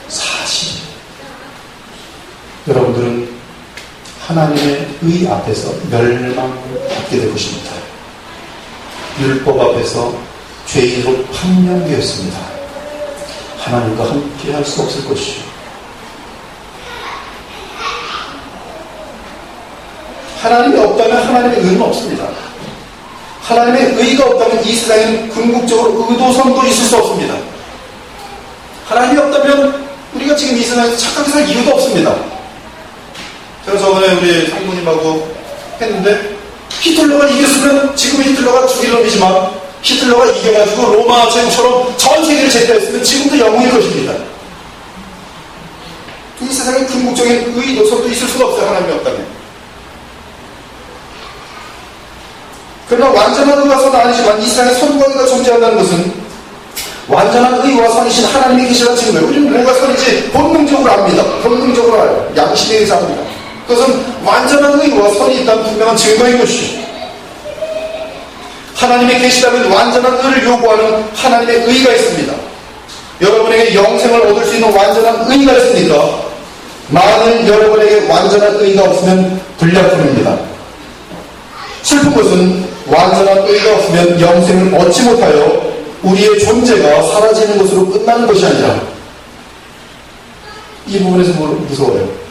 [SPEAKER 1] 사실입니다. 여러분들은 하나님의 의 앞에서 멸망받게 될 것입니다. 율법 앞에서 죄인으로 판명되었습니다. 하나님과 함께 할 수 없을 것이죠. 하나님이 없다면 하나님의 의는 없습니다. 하나님의 의가 없다면 이 세상에는 궁극적으로 의도성도 있을 수 없습니다. 하나님이 없다면 우리가 지금 이 세상에서 착하게 살 이유도 없습니다. 제가 저번에 우리 성모님하고 했는데 히틀러가 이겼으면 지금 히틀러가 죽일 놈이지만 히틀러가 이겨가지고 로마 제국처럼 전 세계를 제패했으면 지금도 영웅일 것입니다. 이 세상에 궁극적인 의도성도 있을 수가 없어요. 하나님이 없다면. 그러나 완전한 의와 선은 아니지만 이 세상에 선과 의가 존재한다는 것은 완전한 의와 선이신 하나님이 계시다는 증거예요. 우리는 뭐가 선인지 본능적으로 압니다. 본능적으로 알아요. 양심에 의해서 압니다. 그것은 완전한 의와 선이 있다는 분명한 증거인 것이죠. 하나님이 계시다면 완전한 의를 요구하는 하나님의 의가 있습니다. 여러분에게 영생을 얻을 수 있는 완전한 의가 있습니까? 만일 여러분에게 완전한 의가 없으면 불량품입니다. 슬픈 것은 완전한 의가 없으면 영생을 얻지 못하여 우리의 존재가 사라지는 것으로 끝나는 것이 아니라 이 부분에서 무서워요.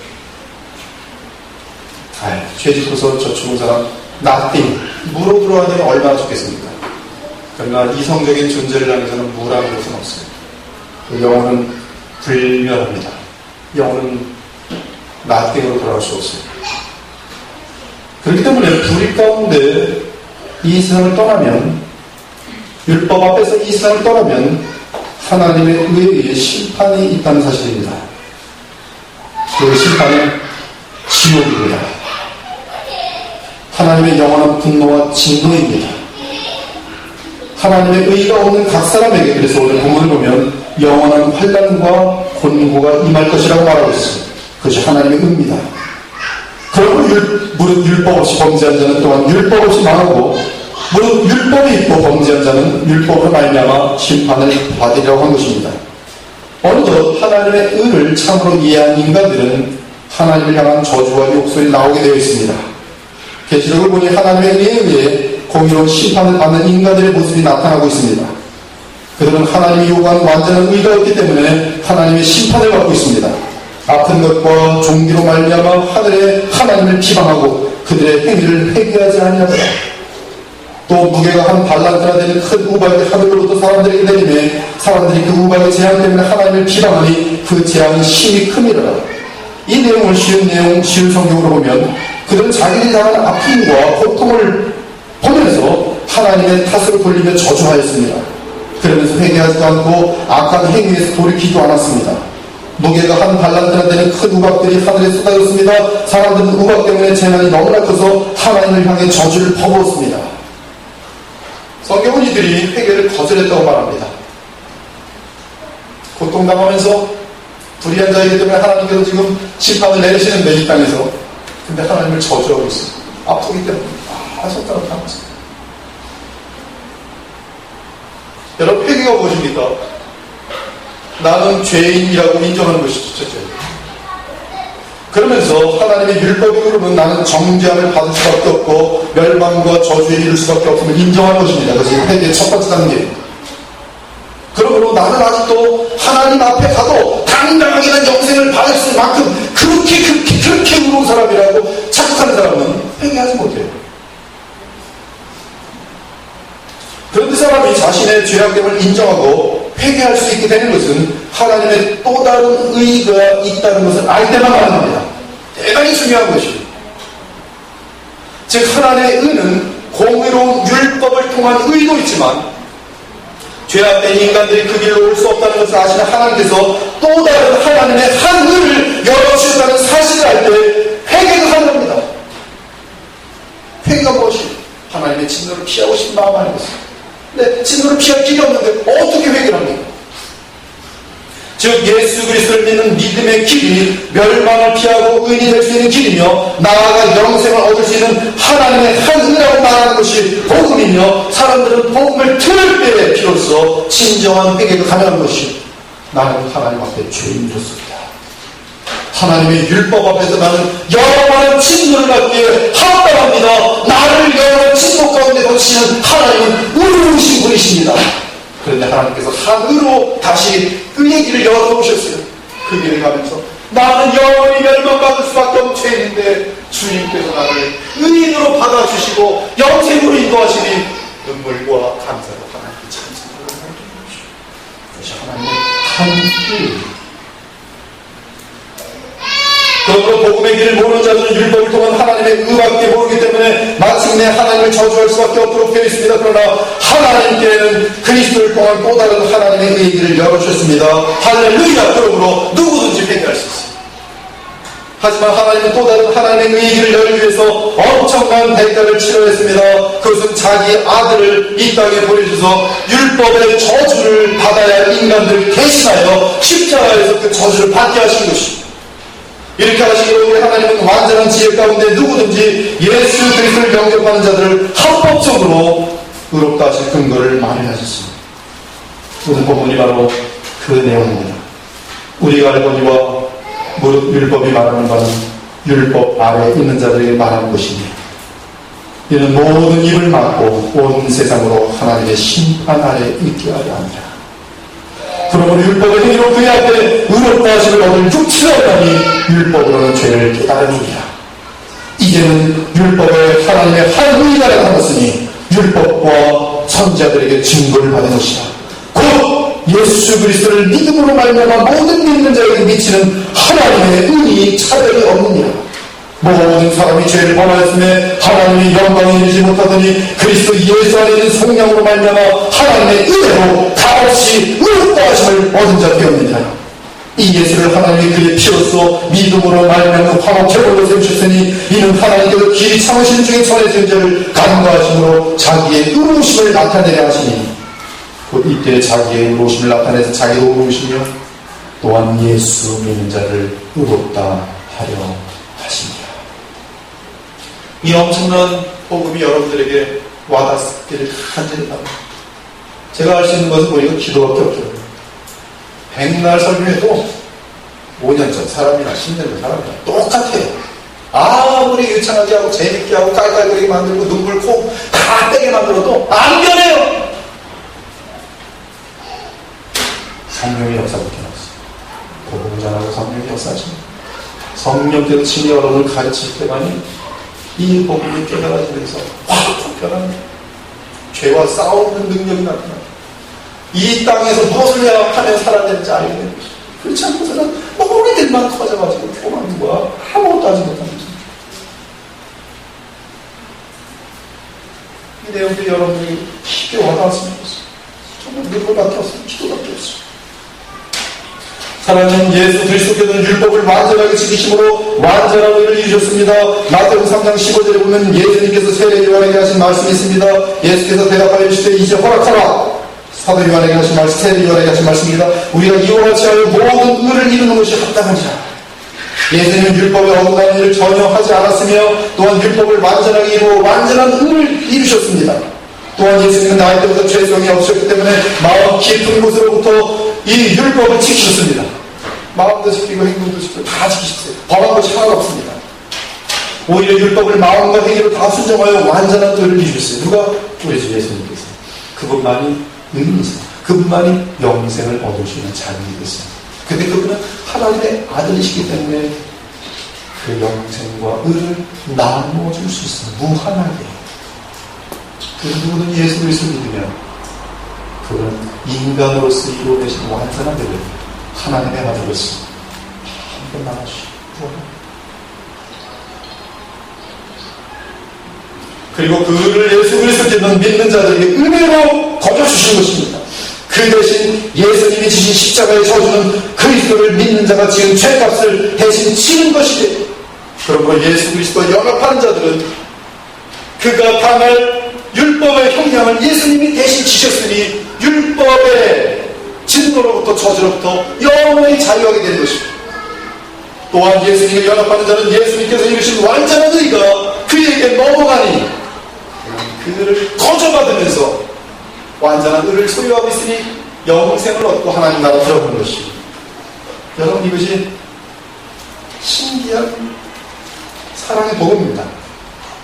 [SPEAKER 1] 죄짓고서 저축은 사람 nothing 무로 들어가야 되면 얼마나 좋겠습니까? 그러나 이성적인 존재를 향해서는 무라는 것은 없어요. 영혼은 불멸합니다. 영혼은 nothing으로 돌아갈 수 없어요. 그렇기 때문에 불의 가운데 이 세상을 떠나면 율법 앞에서 이 세상을 떠나면 하나님의 의에 의해 심판이 있다는 사실입니다. 그 심판은 지옥입니다. 하나님의 영원한 분노와 진노입니다. 하나님의 의가 없는 각 사람에게 그래서 오늘 본문을 보면 영원한 환난과 곤고가 임할 것이라고 말하고 있습니다. 그것이 하나님의 의입니다. 그러므로 무릇 율법 없이 범죄한 자는 또한 율법 없이 망하고 무릇 율법이 있고 범죄한 자는 율법으로 말미암아 심판을 받으리라고 한 것입니다. 어느덧 하나님의 의를 참으로 이해한 인간들은 하나님을 향한 저주와 욕설이 나오게 되어 있습니다. 계시록을 보니 하나님의 의에 의해 공의로운 심판을 받는 인간들의 모습이 나타나고 있습니다. 그들은 하나님이 요구하는 완전한 의가 없기 때문에 하나님의 심판을 받고 있습니다. 아픈 것과 종기로 말미암아 하늘에 하나님을 비방하고 그들의 행위를 회개하지 아니하더라. 또 무게가 한 달란트나 되는 큰 우박이 하늘로부터 사람들에게 내리매 사람들이 그 우박의 재앙 때문에 하나님을 비방하니 그 재앙이 심히 큼이라. 이 내용을 쉬운 성경으로 보면 그들은 자기들이 당한 아픔과 고통을 보면서 하나님의 탓을 돌리며 저주하였습니다. 그러면서 회개하지도 않고 악한 행위에서 돌이키지도 않았습니다. 무게가 한 달란트나 되는 큰 우박들이 하늘에 쏟아졌습니다. 사람들은 우박 때문에 재난이 너무나 커서 하나님을 향해 저주를 퍼부었습니다. 성경은 이들이 회개를 거절했다고 말합니다. 고통당하면서 불의한 자이기 때문에 하나님께서 지금 심판을 내리시는데 이 땅에서 근데 하나님을 저주하고 있어요. 아프기 때문에 손가락 당했어요. 여러분, 회개가 무엇입니까? 나는 죄인이라고 인정하는 것이죠. 첫째. 그러면서 하나님의 율법으로는 나는 정죄함을 받을 수밖에 없고 멸망과 저주에 이를 수밖에 없음을 인정하는 것입니다. 그것이 회개의 첫 번째 단계. 그러므로 나는 아직도 하나님 앞에 가도 당당하게 난 영생을 받을 수 만큼 그렇게 의로운 사람이라고 착각하는 사람은 회개하지 못해요. 그런데 사람이 자신의 죄악됨을 인정하고 회개할 수 있게 되는 것은 하나님의 또 다른 의의가 있다는 것을 알 때만 가능합니다. 대단히 중요한 것이에요. 즉 하나님의 의는 공의로운 율법을 통한 의도 있지만 죄악된 인간들이 그 길로 올 수 없다는 것을 아시는 하나님께서 또 다른 하나님의 한 의를 열어주셨다는 사실을 알 때 회개가 가능합니다. 회개가 무엇이에요? 하나님의 진노를 피하고 싶은 마음 아니겠어요? 근데 진노를 피할 길이 없는데 어떻게 회개를 합니까? 즉 예수 그리스도를 믿는 믿음의 길이 멸망을 피하고 의인이 될 수 있는 길이며 나아가 영생을 얻을 수 있는 하나님의 한 의라고 말하는 것이 복음이며 사람들은 복음을 들을 때에 비로소 진정한 회개가 가능한 것이 나는 하나님 앞에 죄인이었습니다. 하나님의 율법 앞에서 나는 영원한 진노를 받기에 합당합니다. 나를 영원한 진노 가운데 놓치는 하나님은 의로우신 분이십니다. 그런데 하나님께서 한의로 다시 의의 길을 열어놓으셨어요. 그 길을 가면서 나는 영원히 멸망받을 수밖에 없는 죄인인데 주님께서 나를 의인으로 받아주시고 영생으로 인도하시니 눈물과 감사로 하나님께 찬송을 해주십시오. 이것이 하나님의 한의입니다. 그러므로 복음의 길을 모르는 자들은 율법을 통한 하나님의 의밖에 모르기 때문에 마침내 하나님을 저주할 수밖에 없도록 되어 있습니다. 그러나 하나님께는 그리스도를 통한 또 다른 하나님의 의의 길을 열어주셨습니다. 할렐루야. 그러므로 누구든지 회개할 수 있습니다. 하지만 하나님은 또 다른 하나님의 의의 길을 열기 위해서 엄청난 대가를 치러냈습니다. 그것은 자기 아들을 이 땅에 보내주셔서 율법의 저주를 받아야 할 인간들을 대신하여 십자가에서 그 저주를 받게 하신 것입니다. 이렇게 하시기로 우리 하나님은 완전한 지혜 가운데 누구든지 예수 그리스도를 영접하는 자들을 합법적으로 의롭다 하실 근거를 마련하셨습니다. 오늘 본문이 바로 그 내용입니다. 우리가 알거니와 무릇 율법이 말하는 바는 율법 아래에 있는 자들에게 말하는 것입니다. 이는 모든 입을 막고 온 세상으로 하나님의 심판 아래에 있게 하려 합니다. 그러므로 율법의 행위로 그의 앞에 의롭다 하심을 얻을 육체라니 율법으로는 죄를 깨달으니라. 이제는 율법에 하나님의 한 의가 나타났으니 율법과 선지자들에게 증거를 받은 것이다. 곧 예수 그리스도를 믿음으로 말미암아 모든 믿는 자에게 미치는 하나님의 은이 차별이 없느니라. 모든 사람이 죄를 범하였음에 하나님의 영광에 이르지 못하더니 그리스도 예수 안에 있는 성령으로 말미암아 하나님의 은혜로 값없이 의롭다 하심을 얻은 자 되었느니라. 이 예수를 하나님이 그의 피로써 믿음으로 말미암아 화목해볼로 세우셨으니 이는 하나님께서 길이 참으신 중에 선해진 자를 간과하심으로 자기의 의로우심을 나타내려 하시니 곧 이때 자기의 의로우심을 나타내서 자기도 의로우시며 또한 예수 믿는 자를 의롭다 하려 하십니다. 이 엄청난 복음이 여러분들에게 와닿기를 간절히 바랍니다. 제가 할 수 있는 것은 우리가 기도밖에 없죠. 백날 설명해도 5년 전 사람이나 10년 전 사람이나 똑같아요. 아무리 유창하게 하고 재밌게 하고 깔깔거리게 만들고 눈물 코 다 떼게 만들어도 안 변해요. 성령의 역사밖에 없어요. 복음을 전하고 성령의 역사하십니다. 성령께서 친히 여러분을 가르칠 때만이 이 복음이 깨달아지면서 확 변합니다. 죄와 싸우는 능력이 나타납니다. 이 땅에서 무엇을 해야 하면 살아내는지 알게 되는 것입니다. 그렇지 않고서는 머리 일만 커져가지고 교만과 아무것도 하지 못하는 것입니다. 이 내용들이 여러분들이 쉽게 와닿았으면 좋겠습니다. 정말 눈물밖에 없으면 기도밖에 없습니다. 하나님 예수 그리스도께서는 율법을 완전하게 지키심으로 완전한 의를 이루셨습니다. 마태복음 3장 15절에 보면 예수님께서 세례 요한에게 하신 말씀이 있습니다. 예수께서 대답하여 이르시되 이제 허락하라. 사도 요한에게 하신 말씀, 세례 요한에게 하신 말씀입니다. 우리가 이와 같이 하여 모든 의를 이루는 것이 합당하니라. 예수님은 율법에 어긋나는 일을 전혀 하지 않았으며 또한 율법을 완전하게 이루어 완전한 의를 이루셨습니다. 또한 예수님은 나이 때부터 죄성이 없으셨기 때문에 마음 깊은 곳으로부터 이 율법을 지키셨습니다. 마음도 지키고 행동도 지키고 다 지키셨어요. 범한 것이 하나가 없습니다. 오히려 율법을 마음과 행위로 다 순종하여 완전한 의를 이루셨어요. 누가? 우리 주 예수님께서. 그분만이 의인이세요. 그분만이 영생을 얻을 수 있는 자유이 됐어요. 근데 그분은 하나님의 아들이시기 때문에 그 영생과 의를 나누어 줄 수 있어요. 무한하게. 그 누구든 예수 그리스도를 믿으면 그는 인간으로서 이루어내신 완전한 의를 하나님의 아들로서 한번 나누시고 그리고 그 의를 예수 그리스도께서는 믿는 자들에게 은혜로 거둬주신 것입니다. 그 대신 예수님이 지신 십자가의 저주는 그리스도를 믿는 자가 지은 죄값을 대신 치는 것이되 그러므로 예수 그리스도와 연합하는 자들은 그가 당할 율법의 형량을 예수님이 대신 지셨으니 율법의 진노로부터 저주로부터 영원히 자유하게 되는 것입니다. 또한 예수님과 연합하는 자는 예수님께서 이루신 완전한 의가 그에게 넘어가니 그를 거저받으면서 완전한 의를 소유하고 있으니 영생을 얻고 하나님 나라 들어가는 것입니다. 여러분 이것이 신기한 사랑의 복음입니다.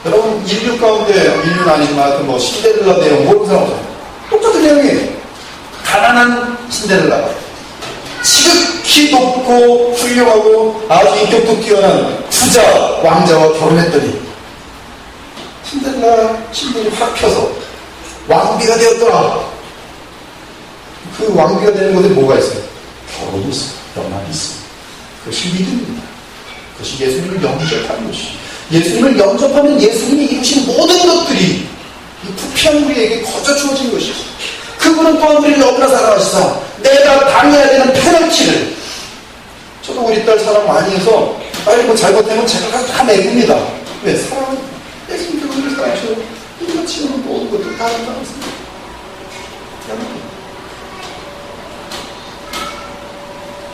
[SPEAKER 1] 여러분 인류 가운데 인류는 아니지만 뭐 신데렐라 내용 모르는 사람 없어요. 똑같은 내용이에요. 가난한 신데렐라가 지극히 높고 훌륭하고 아주 인격도 뛰어난 부자 왕자와 결혼했더니 신데렐라 신분이 확 펴서 왕비가 되었더라. 그 왕비가 되는 것에 뭐가 있어요? 결혼이 있어요. 연합이 있어요. 그것이 믿음입니다. 그것이 예수님을 영접하는 것이죠. 예수님을 영접하면 예수님이 이루신 모든 것들이 부패한 우리에게 거저 주어진 것이죠. 그분은 또한 우리를 너무나 사랑하시사 내가 당해야 되는 페널티를 저도 우리 딸 사랑 많이 해서 빨리 뭐 잘못되면 제가 다 내립니다. 왜? 사랑은 예수님께서 우리를 사랑하셔서 우리가 치는 모든 것들 다 사랑하십니다.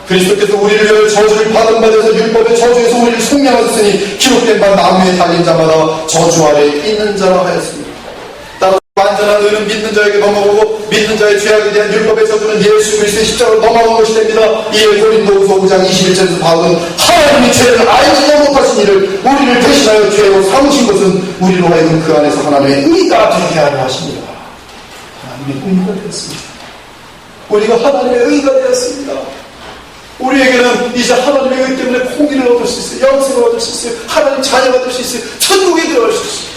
[SPEAKER 1] 그리스도께서 우리를 위하여 저주를 받은 바 되어서 율법의 저주에서 우리를 속량하셨으니 기록된 바 나무에 달린 자마다 저주 아래 있는 자라 하였습니다. 따라서 완전한 의는 믿는 자에게 넘어오고 믿는 자의 죄악에 대한 율법의 저주는 예수 그리스도의 십자가로 넘어간 것이 됩니다. 이에 고린도후서 5장 21절에서 바울은 하나님이 죄를 알지도 못하신 이를 우리를 대신하여 죄로 삼으신 것은 우리로 하여금 그 안에서 하나님의 의가 되게 하려 하십니다. 하나님의 의가 되었습니다. 우리가 하나님의 의가 되었습니다. 우리에게는 이제 하나님의 의 때문에 공의를 얻을 수 있어요. 영생을 얻을 수 있어요. 하나님 자녀가 될 수 있어요. 천국에 들어갈 수 있어요.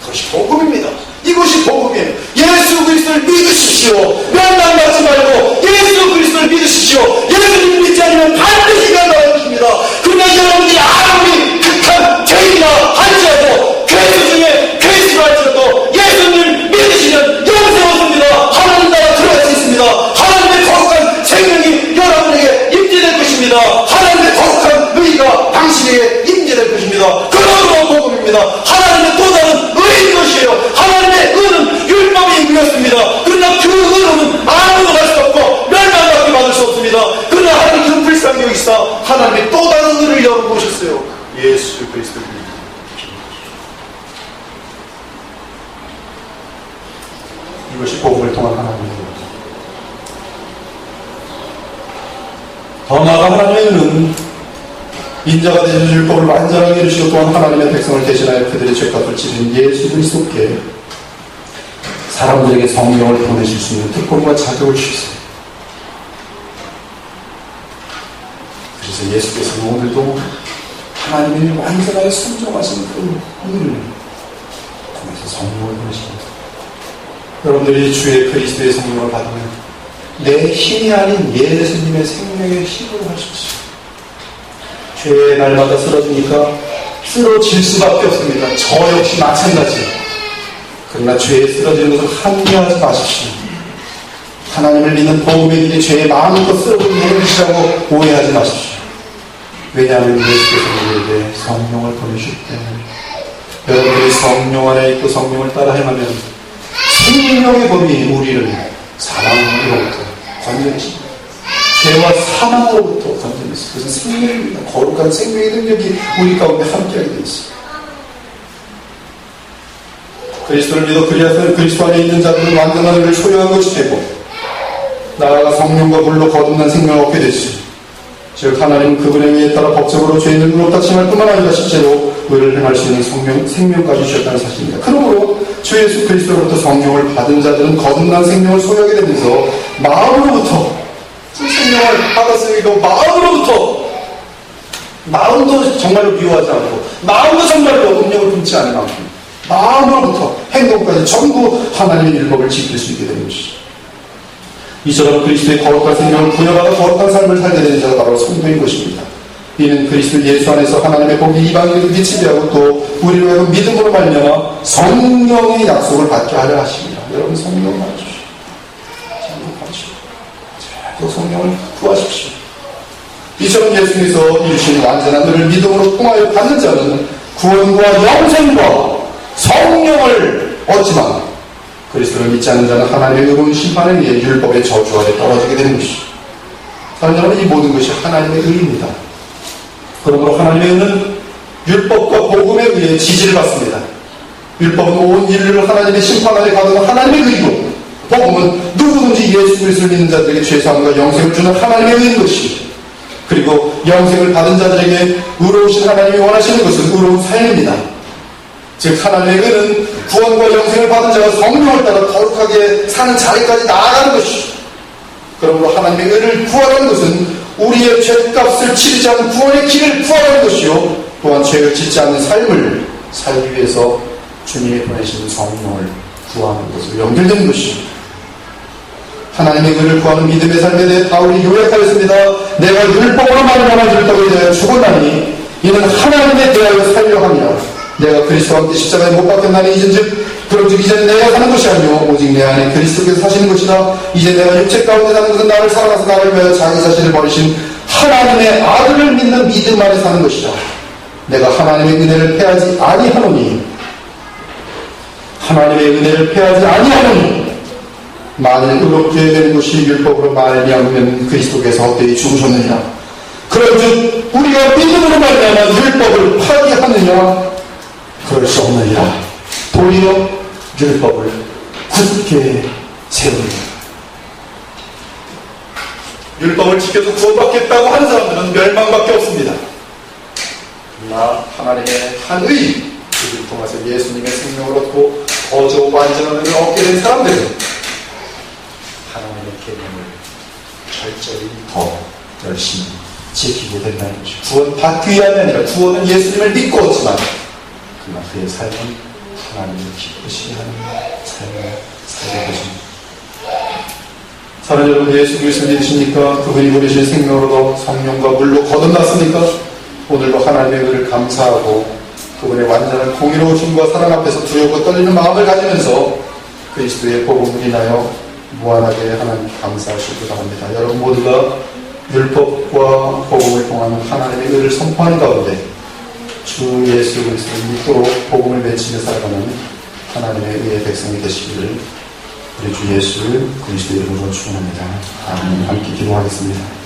[SPEAKER 1] 그것이 복음입니다. 이것이 복음이에요. 예수 그리스도를 믿으십시오. 멸망받지 말고 예수 그리스도를 믿으십시오. 예수님을 믿지 않으면 반드시 멸망할 것입니다. 그러나 여러분들이 아무리 극한 죄인이나 할지라도 괴수 중에 괴수를 할지라도 예수님을 믿으시면 영생 얻습니다. 하나님 나라 들어갈 수 있습니다. 하나님의 거룩한 생명이 여러분에게 임재될 것입니다. 하나님의 거룩한 의가 당신에게 임재될 것입니다. 그런 복음입니다. 하나님의 또 다른 의인 것이에요. 하나님의 의는 율법이 의였습니다. 그러나 그 의로는 아무도 할 수 없고 멸망받게 받을 수 없습니다. 그러나 하나님 그 불쌍히 여기사 하나님의 또 다른 의를 열어보셨어요. 예수 그리스도 이것이 복음을 통한 하나님의 의입니다. 더 나아가 하나님의 의는 인자가 되신 율법을 완전하게 이루시고 또한 하나님의 백성을 대신하여 그들의 죄값을 지신 예수 그리스도께 사람들에게 성령을 보내실 수 있는 특권과 자격을 주셨어요. 그래서 예수께서 오늘도 하나님이 완전하게 순종하신 그 의를 통해서 성령을 보내십니다. 여러분들이 주의 그리스도의 성령을 받으면 내 힘이 아닌 예수님의 생명의 힘으로 할 수 있어요. 죄의 날마다 쓰러지니까 쓰러질 수밖에 없습니다. 저 역시 마찬가지. 그러나 죄에 쓰러지는 것을 한계하지 마십시오. 하나님을 믿는 복음의 길에 죄의 마음껏 쓰러진 행위시라고 오해하지 마십시오. 왜냐하면 예수께서 우리에게 성령을 보내주기 때문에 여러분들이 성령 안에 있고 성령을 따라 행하면 생명의 법이 우리를 사망으로부터 건져내십니다. 죄와 사망으로부터 건져내십니다. 그것은 생명입니다. 거룩한 생명의 능력이 우리 가운데 함께하게 되어 있습니다. 그리스도를 믿어 그리스도 안에 있는 자들은 완전한 의를 소유한 것이 되고 나아가 성령과 물로 거듭난 생명을 얻게 되시죠. 즉 하나님은 그분의 의에 따라 법적으로 죄인을 의롭다 칭할 뿐만 아니라 실제로 의를 행할 수 있는 생명까지 주셨다는 사실입니다. 그러므로 주 예수 그리스도로부터 성령을 받은 자들은 거듭난 생명을 소유하게 되면서 마음으로부터 생명을 받았으니까 마음도 정말로 미워하지 않고 마음도 정말로 음력을 품지 않을 만큼 마음으로부터 행동까지 전부 하나님의 율법을 지킬 수 있게 되는 것이죠. 이처럼 그리스도의 거룩한 생명을 부여받아 거룩한 삶을 살게 되는 자가 바로 성도인 것입니다. 이는 그리스도 예수 안에서 하나님의 복이 이방인에게 지배하고 또 우리로 하여금 믿음으로 말미암아 성령의 약속을 받게 하려 하십니다. 여러분 성령을 받으십시오. 또 성령을 구하십시오. 이처럼 예수님께서 이루신 완전한 의를 믿음으로 통하여 받는 자는 구원과 영생과 성령을 얻지만 그리스도를 믿지 않는 자는 하나님의 의로운 심판에 의해 율법의 저주 아래 떨어지게 되는 것이죠. 다른 말로 이 모든 것이 하나님의 의입니다. 그러므로 하나님의 의는 율법과 복음에 의해 지지를 받습니다. 율법은 온 인류를 하나님의 심판 아래 가두는 하나님의 의이고 복음은 누구든지 예수 그리스도를 믿는 자들에게 죄사함과 영생을 주는 하나님의 의인 것이죠. 그리고 영생을 받은 자들에게 의로우신 하나님이 원하시는 것은 의로운 삶입니다. 즉 하나님의 의는 구원과 영생을 받은 자가 성령을 따라 거룩하게 사는 자리까지 나아가는 것이죠. 그러므로 하나님의 의를 구하라는 것은 우리의 죄값을 치르지 않는 구원의 길을 구하라는 것이요 또한 죄를 짓지 않는 삶을 살기 위해서 주님이 보내신 성령을 구하는 것으로 연결되는 것이죠. 하나님의 의를 구하는 믿음의 삶에 대해 바울이 요약하였습니다. 내가 율법으로 말미암아 율법에 대하여 죽었나니 이는 하나님에 대하여 살려 함이라. 내가 그리스도와 함께 십자가에 못 박혔나니 그런즉 이제는 내가 사는 것이 아니요 오직 내 안에 그리스도께서 사시는 것이다. 이제 내가 육체 가운데 사는 것은 나를 사랑하사 나를 위하여 자기 자신을 버리신 하나님의 아들을 믿는 믿음 안에 사는 것이다. 내가 하나님의 은혜를 패하지 아니하노니 만일 의롭게 되는 것이 율법으로 말미암으면 그리스도께서 헛되이 죽으셨느니라. 그런즉 우리가 믿음으로 말미암아 율법을 파기하느냐? 그럴 수 없느니라. 도리어 율법을 굳게 세우느니라. 율법을 지켜서 구원받겠다고 하는 사람들은 멸망밖에 없습니다. 그러나 하나님의 한 의, 그를 통해서 예수님의 생명을 얻고 거저 완전한 의를 얻게 된 사람들은 하나님의 계명을 철저히 더 열심히 지키게 된다는 것이죠. 구원받기 위함이 아니라 구원은 예수님을 믿고 얻지만 그러나 그의 삶은 하나님을 기쁘시게 하는 삶을 살게 되십니다. 사랑하는 여러분, 예수 그리스도를 믿으십니까? 그분이 보내신 생명으로 성령과 물로 거듭났습니까? 오늘도 하나님의 의를 감사하고 그분의 완전한 공의로우심과 사랑 앞에서 두렵고 떨리는 마음을 가지면서 그리스도의 복음을 인하여 무한하게 하나님 감사하시기 바랍니다. 여러분 모두가 율법과 복음을 통하는 하나님의 의를 선포하는 가운데 주 예수 그리스도를 믿도록 복음을 외치며 살아가는 하나님의 의의 백성이 되시기를 우리 주 예수 그리스도의 이름으로 축원합니다. 아멘. 함께 기도하겠습니다.